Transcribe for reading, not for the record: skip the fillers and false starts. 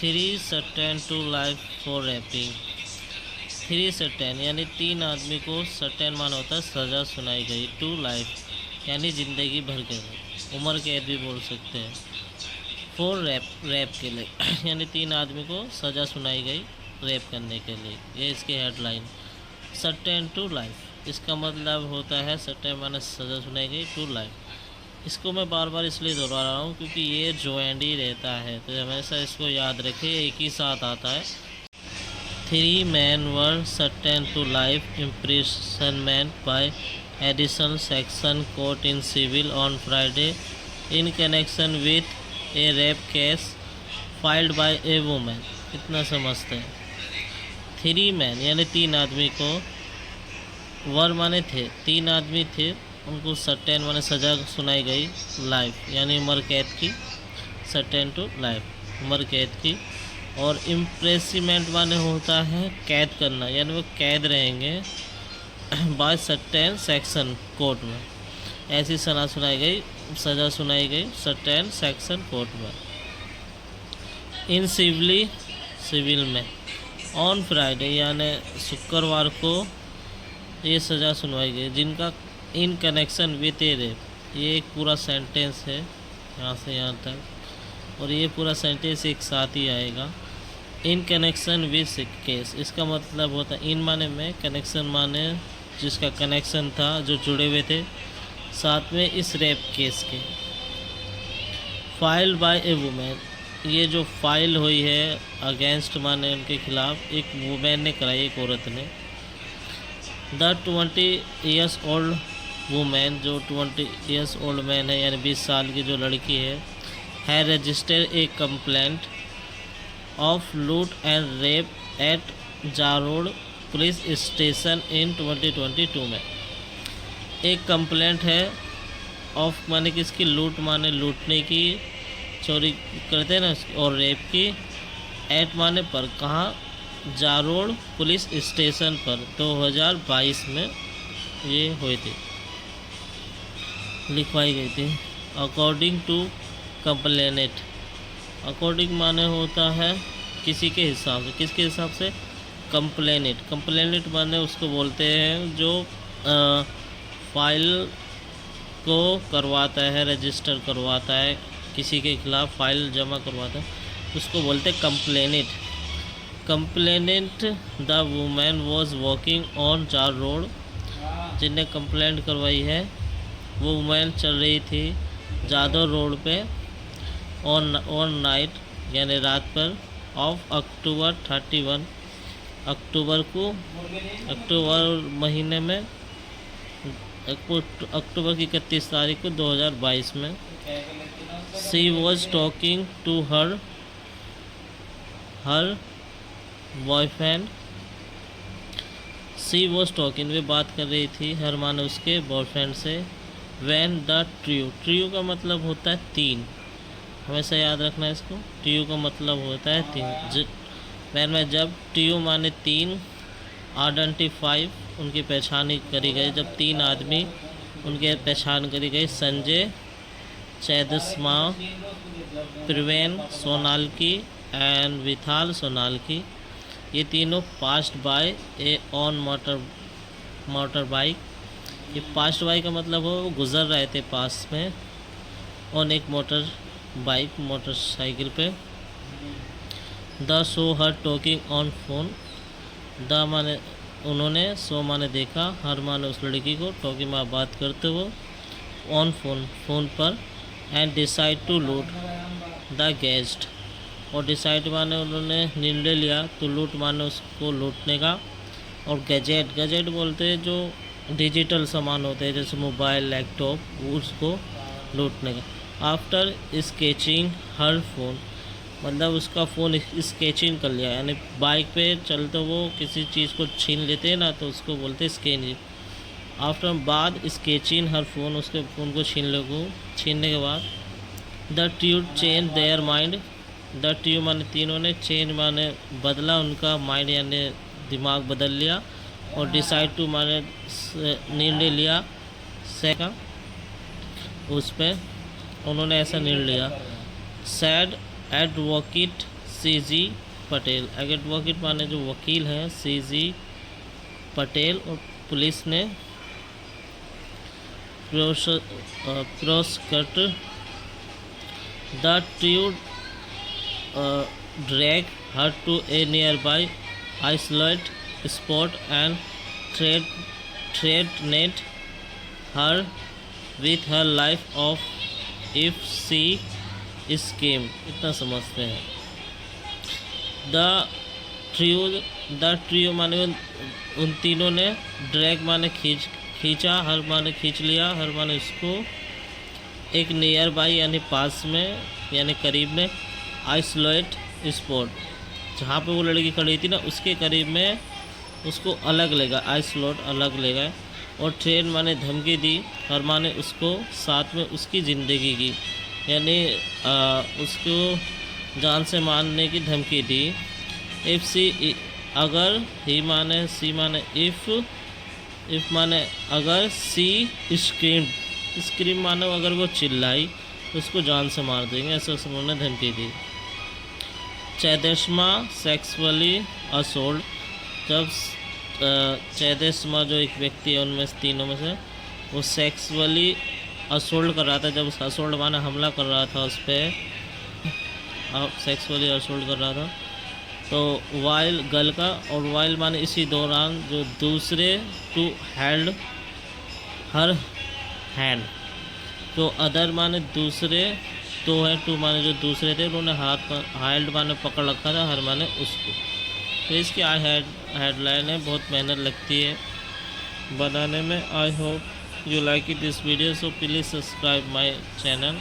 3 sentenced to life for raping. 3 sentence यानी 3 आदमी को सेंटेंस माना होता है सज़ा सुनाई गई, टू लाइफ यानी ज़िंदगी भर के लिए, उम्र कैद भी बोल सकते हैं। फॉर रैप के लिए यानी 3 आदमी को सज़ा सुनाई गई रैप करने के लिए, ये इसकी हेडलाइन। सेंटेंस टू लाइफ इसका मतलब होता है सेंटेंस माने सज़ा सुनाई गई टू लाइफ। इसको मैं बार बार इसलिए दोहरा रहा हूँ क्योंकि ये जॉइंट ही रहता है, तो हमेशा इसको याद रखिए, एक ही साथ आता है। 3 men were sentenced to life imprisonment by additional section court in civil on Friday in connection with a rape case filed by a woman। इतना समझते हैं। 3 men यानी 3 आदमी को, वर माने थे, 3 आदमी थे, उनको सटेन माने सज़ा सुनाई गई, लाइफ यानी उम्र कैद की, सटेन टू लाइफ उम्र कैद की। और इम्प्रेसिमेंट माने होता है कैद करना, यानी वो कैद रहेंगे बाय सटेन सेक्शन कोर्ट में, ऐसी सज़ा सुनाई गई सटेन सेक्शन कोर्ट में। इन सिविल में ऑन फ्राइडे यानी शुक्रवार को ये सज़ा सुनवाई गई, जिनका in connection with A rape, ये एक पूरा सेंटेंस है यहाँ से यहाँ तक, और ये पूरा सेंटेंस एक साथ ही आएगा। इन कनेक्शन विथ केस इसका मतलब होता है इन माने में, कनेक्शन माने जिसका कनेक्शन था, जो जुड़े हुए थे साथ में इस रेप केस के। फाइल्ड बाय ए वुमेन, ये जो फाइल हुई है अगेंस्ट माने उनके खिलाफ, एक वुमेन ने कराई, एक औरत ने। द 20 years old वुमेन, जो 20 years old मैन है यानी 20 साल की जो लड़की है, है registered a complaint of loot and rape at Jarod police station in 2022 में। एक कंप्लेंट है ऑफ माने किसकी, लूट माने लूटने की, चोरी करते हैं ना, और रेप की, एट माने पर, कहाँ, जारोड पुलिस स्टेशन पर 2022 में ये हुई थी, लिखवाई गई थी। अकॉर्डिंग टू कंप्लेनेंट, अकॉर्डिंग माने होता है किसी के हिसाब से, किसके हिसाब से, कंप्लेनेंट माने उसको बोलते हैं जो फाइल को करवाता है, रजिस्टर करवाता है, किसी के खिलाफ फाइल जमा करवाता है, उसको बोलते हैं complainant. The women was walking on jar road, जिनने कंप्लेंट करवाई है वो वुमेन चल रही थी जादव रोड पे ऑन नाइट यानी रात पर ऑफ अक्टूबर 31, अक्टूबर महीने में, अक्टूबर की 31 तारीख को 2022 में। She was talking to her boyfriend, she was talking वे बात कर रही थी, हर माने उसके बॉयफ्रेंड से। वैन द ट्रियो का मतलब होता है 3, हमेशा याद रखना है इसको, ट्रियो का मतलब होता है 3। वैन में जब, ट्रियो माने 3, आइडेंटिफाई उनकी पहचान करी गई, जब 3 आदमी उनके पहचान करी गई, संजय चैदस्मा, प्रवीण सोनालकी एंड विथाल सोनालकी, ये तीनों passed by A on motor bike. ये पास्ट बाइक का मतलब हो वो गुज़र रहे थे पास में, ऑन एक मोटरसाइकिल पे। The show her talking on phone, the माने उन्होंने, सो माने देखा, हर माने उस लड़की को, टॉकिंग में बात करते हुए, ऑन फोन पर। And decide to loot the guest, और डिसाइड माने उन्होंने निर्णय लिया, तो लूट माने उसको लूटने का। और गैजेट बोलते हैं जो डिजिटल सामान होते हैं जैसे मोबाइल, लैपटॉप, उसको लूटने का। आफ्टर स्केचिंग हर फोन, मतलब उसका फ़ोन स्केचिंग कर लिया, यानी बाइक पे चलते वो किसी चीज़ को छीन लेते हैं ना, तो उसको बोलते हैं स्केचिंग। आफ्टर बाद स्केचिंग हर फोन, उसके फ़ोन को छीनने के बाद। The true change their mind, the true माने तीनों ने, चेंज माने बदला उनका, माइंड यानी दिमाग बदल लिया, और डिसाइड टू माने निर्णय लिया, सेकंड उस पर उन्होंने ऐसा निर्णय लिया। Said advocate CG Patel. Advocate माने जो वकील हैं, CG पटेल। और पुलिस ने prosecute the true drag her to a nearby isolate spot and threatened her with her life of if she escaped। इतना समझते हैं। द ट्रियो माने उन तीनों ने, ड्रैग माने खींचा, हर माने खींच लिया, हर माने उसको, एक नियर बाई यानी पास में यानी करीब में, आइसोलेट स्पॉट जहाँ पे वो लड़की खड़ी थी ना उसके करीब में उसको अलग लेगा, आइसोलेट अलग लेगा। और ट्रेन माने धमकी दी, हर माने उसको साथ में उसकी ज़िंदगी की यानी उसको जान से मारने की धमकी दी। इफ़ सी अगर, ही माने सी माने इफ़ माने अगर, सी स्क्रीम माने अगर वो चिल्लाई तो उसको जान से मार देंगे, ऐसे उन्होंने धमकी दी। 14वां सेक्सुअली असोल्ट, जब 14वां जो एक व्यक्ति है उनमें से तीनों में से वो सेक्सुअली असोल्ट कर रहा था, जब असोल्ट माने हमला कर रहा था उस पर, सेक्सुअली असोल्ट कर रहा था तो वाइल गर्ल का, और वाइल माने इसी दौरान जो दूसरे, टू हेल्ड हर हैंड, तो अदर माने दूसरे, तो है टू माने जो दूसरे थे उन्होंने हेल्ड माने पकड़ रखा था, हर माने उसको। तो इसकी हेडलाइन है, बहुत मेहनत लगती है बनाने में। I hope you like it this video, so please subscribe my channel.